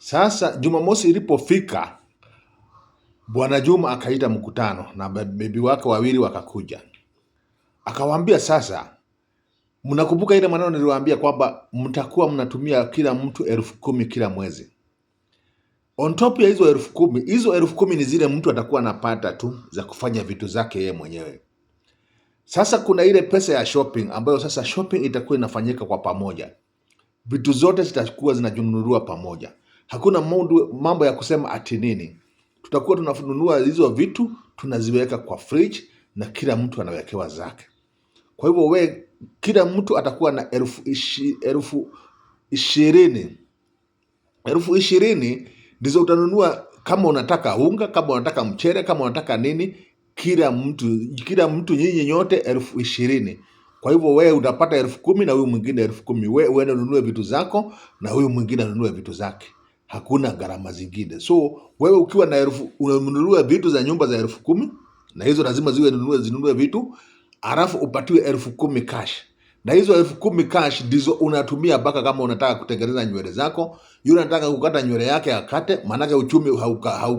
Sasa Jumamosi ilipofika, Bwana Juma akaita mkutano na bibi wake wawili wakakuja. Akawaambia, sasa mnakumbuka ile maneno niliwaambia kwamba mtakuwa mnatumia kila mtu 10,000 kila mwezi. On top ya hizo 10,000, hizo 10,000 ni zile mtu atakuwa anapata tu za kufanya vitu zake yeye mwenyewe. Sasa kuna ile pesa ya shopping ambayo sasa shopping itakuwa inafanyika kwa pamoja. Vitu zote zitakuwa zinajununuliwa pamoja. Hakuna mambo ya kusema ati nini. Tutakuwa tunanunua hizo vitu, tunaziweka kwa fridge na kila mtu anawekewa zake. Kwa hivyo kila mtu atakuwa na 20,000. 20,000 ndizo utanunua kama unataka unga, kama unataka mchere, kama unataka nini, kila mtu nyinyi nyote 20,000. Kwa hivyo wewe utapata 10,000 na huyu mwingine 10,000. Wewe uende ununue vitu zako na huyu mwingine anunue vitu zake. Hakuna gharama zingine. So wewe ukiwa na unanunua vitu za nyumba za 10,000 na hizo lazima zinunue vitu, alafu upatiwe 10,000 cash. Na hizo 10,000 cash ndizo unatumia mpaka kama unataka kutengeneza nywele zako. Yule anataka kukata nywele yake akate, maanake uchumi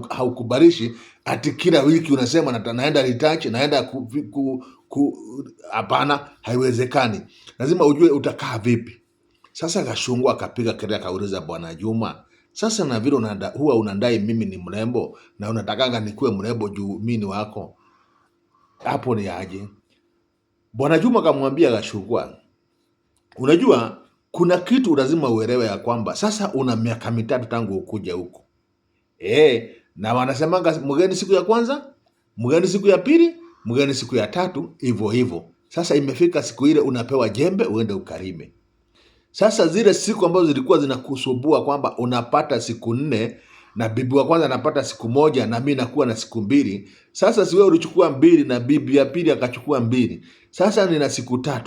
haukubalishi ati kila wiki unasema naenda retouch, naenda hapana, haiwezekani. Lazima ujue utakaa vipi. Sasa Gashungu akapiga kelele akauliza Bwana Juma, sasa na vile huwa unadai mimi ni mrembo na unatakanga nikuwe mrembo juu mimi ni wako, hapo ni aje? Bwana Juma akamwambia Gashungu, unajua kuna kitu lazima uelewe ya kwamba sasa una miaka 3 tangu ukuja huko. Na wanasemanga mgeni siku ya kwanza, mgeni siku ya pili, mgeni siku ya 3, hivyo hivyo. Sasa imefika siku ile unapewa jembe uende ukarime. Sasa zile siku ambazo zilikuwa zinakusumbua kwamba unapata siku 4 na bibi wa kwanza anapata siku 1 na mimi nakuwa na siku 2. Sasa si wewe ulichukua 2 na bibi ya pili akachukua 2. Sasa nina siku 3.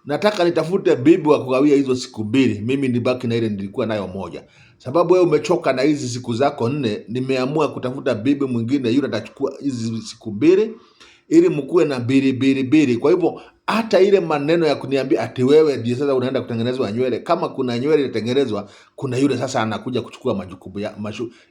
Nataka nitafute bibi wa kugawia hizo siku 2. Mimi nibaki na ile nilikuwa nayo 1. Sababu wewe umechoka na hizi siku zako 4, nimeamua kutafuta bibi mwingine yule atachukua hizi siku 2 ili mkuwe na 2. Kwa hivyo hata ile maneno ya kuniambia ati wewe ndiye sasa unaenda kutengenezwa nywele, kama kuna nywele inatengenezwa, kuna yule sasa anakuja kuchukua majukumu ya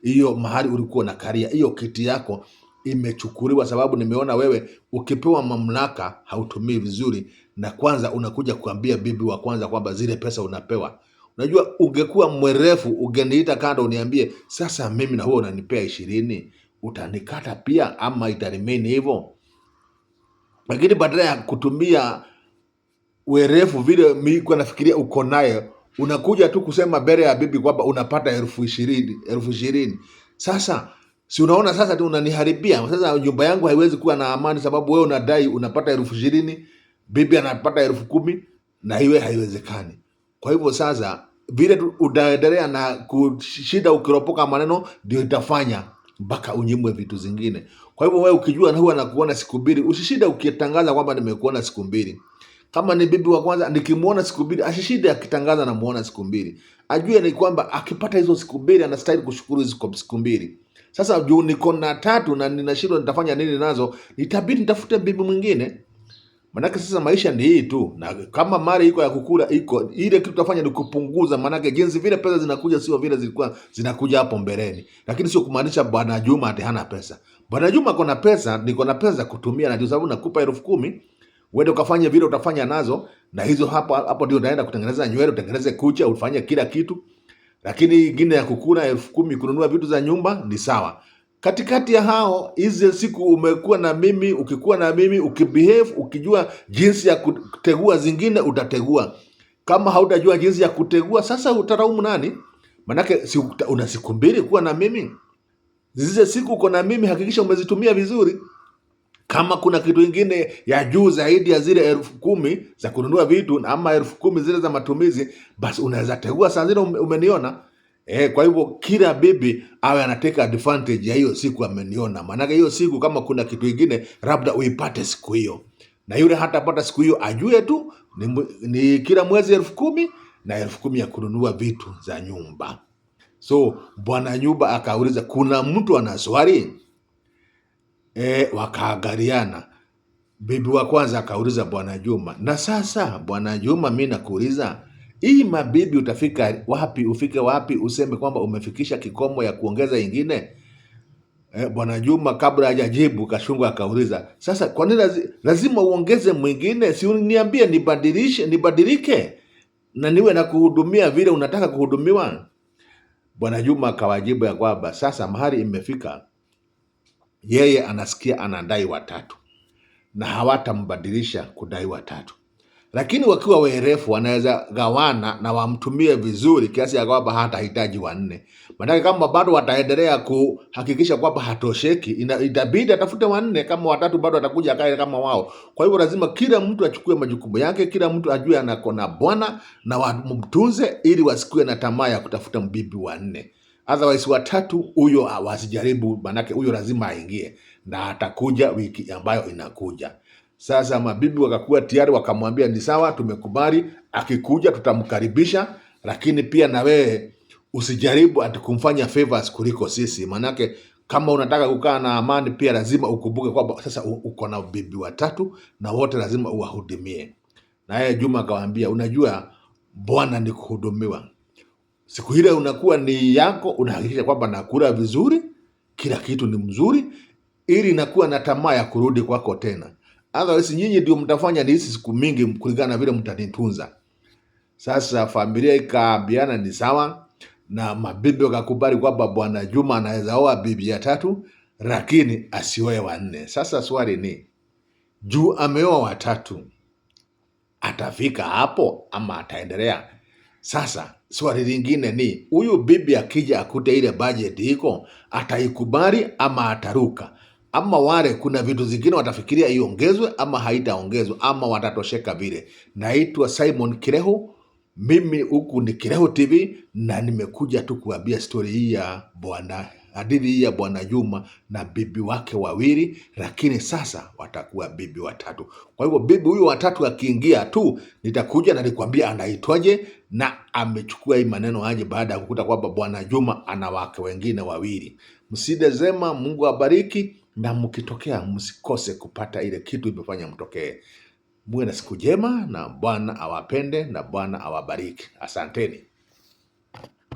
hiyo mahali ulikuwa na karia, hiyo kiti yako imechukuliwa, sababu nimeona wewe ukipewa mamlaka hautumii vizuri, na kwanza unakuja kuambia bibi wa kwanza kwamba zile pesa unapewa. Unajua ungekuwa mwerefu ungeniita kando uniambie sasa mimi na huo unanipea 20, utanikata pia ama itarimeni hivyo? Lakini badala ya kutumia werefu vile mimi kwa nafikiria uko nayo, unakuja tu kusema mbele ya bibi kwamba unapata 20,000. Sasa si unaona sasa tu unaniharibia. Sasa nyumba yangu haiwezi kuwa na amani sababu wewe unadai unapata 20,000, bibi anapata 10,000 na hiyo haiwezekani. Kwa hivyo sasa vile utaendelea na kushida ukiropoka maneno ndio itafanya mpaka unyimwe vitu zingine. Kwa hivyo wewe ukijua na huwa nakuona siku 2, usishida ukitangaza kwamba nimekuona siku 2. Kama ni bibi wa kwanza nikimuona siku 2, asishida akitangaza namuona siku 2. Ajue ni kwamba akipata hizo siku 2 anastahili kushukuru hizo siku 2. Sasa juu niko na 3 na ninashindwa nitafanya nini nazo, itabidi nitafute bibi mwingine. Manake sasa maisha ni hii tu, na kama mali iko ya kukula iko, ile kitu tutafanya ni kupunguza, manake jinsi vile pesa zinakuja sio vile zilikuwa zinakuja hapo mbeleni. Lakini sio kumaanisha Bwana Juma ati hana pesa. Bwana Juma kuna pesa, niko na pesa za kutumia, na ndio sababu nakupa 10,000 uende ukafanye vile utafanya nazo, na hizo hapo ndio unaenda kutengeneza nywele, utengeneze kucha, ufanye kila kitu. Lakini ingine ya kukula 10,000 kununua vitu za nyumba ni sawa. Katikati ya hao hizi siku umekuwa na mimi, ukikuwa na mimi, ukibehave, ukijua jinsi ya kutegua zingine utategua. Kama hautajua jinsi ya kutegua, sasa utaraumu nani? Manake una siku 2 kuwa na mimi. Zile siku uko na mimi hakikisha umezitumia vizuri. Kama kuna kitu ingine ya juu zaidi ya zile 10,000 za kununua vitu ama 10,000 zile za matumizi, basi unaweza tegua saa zile umeniona. Kwa hivyo kila bibi awe anateka advantage ya hiyo siku ameniona. Maana hiyo siku kama kuna kitu ingine labda uipate siku hiyo. Na yule hatapata siku hiyo ajue tu ni kila mwezi 10,000 na 10,000 ya kununua vitu za nyumba. So Bwana nyumba akauliza kuna mtu ana swali? Wakaangaliana. Bibi wa kwanza akauliza Bwana Juma, na sasa Bwana Juma mimi nakuuliza, Hii mabibi utafika wapi, ufike wapi useme kwamba umefikisha kikomo ya kuongeza ingine? Bwana Juma kabla hajajibu Kashungu akauliza, sasa kwa nini lazima uongeze mwingine? Si uniambie nibadilike na niwe na kuhudumia vile unataka kuhudumiwa? Bwana Juma akawajibu ya kwamba sasa mahali imefika, yeye anasikia anadai watatu na hawatambadilisha kudai watatu, lakini wakiwa werefu wanaweza gawana na wamtumie vizuri kiasi ya kwamba hatahitaji wanne. Maana kama bado wataendelea kuhakikisha kwamba hatosheki, itabidi atafute wanne, kama watatu bado atakuja akae kama wao. Kwa hivyo lazima kila mtu achukue majukumu yake, kila mtu ajue anako na bwana na wamtunze, ili wasikue na tamaa ya kutafuta mbibi wanne. Otherwise watatu huyo wasijaribu, manake huyo lazima aingie na atakuja wiki ambayo inakuja. Sasa mabibi wakakuwa tayari, wakamwambia ni sawa, tumekubali, akikuja tutamkaribisha, lakini pia na wewe usijaribu ati kumfanya favors kuliko sisi, manake kama unataka kukaa na amani pia lazima ukumbuke kwamba sasa uko na bibi watatu na wote lazima uwahudumie. Na yeye Juma akawaambia, unajua bwana ni kuhudumiwa. Siku ile unakuwa ni yako, unahakikisha kwamba nakula vizuri, kila kitu ni mzuri, ili nakuwa na tamaa ya kurudi kwako tena. Otherwise nyinyi ndio mtafanya ni hizi siku mingi kulingana na vile mtanitunza. Sasa familia ikaambiana ni sawa, na mabibi wakakubali kwamba Bwana Juma anaweza oa bibi ya tatu, lakini asioe wanne. Sasa swali ni, juu ameoa watatu, atafika hapo ama ataendelea? Sasa swali lingine ni, huyu bibi akija akute ile budget iko, ataikubali ama ataruka? Ama wale kuna vitu zingine watafikiria iongezwe ama haitaongezwa, ama watatosheka vile. Naitwa Simon Kirehu, mimi huku ni Kirehu TV, na nimekuja tu kuambia story hii ya hadithi hii ya Bwana Juma na bibi wake wawili, lakini sasa watakuwa bibi watatu. Kwa hivyo bibi huyu watatu akiingia tu, nitakuja na nikwambia anaitwaje na amechukua hii maneno aje, baada ya kukuta kwamba Bwana Juma ana wake wengine wawili. Msidezema, Mungu abariki, na mkitokea msikose kupata ile kitu imefanya mtokee. Muwe na siku njema, na Bwana awapende na Bwana awabariki. Asanteni.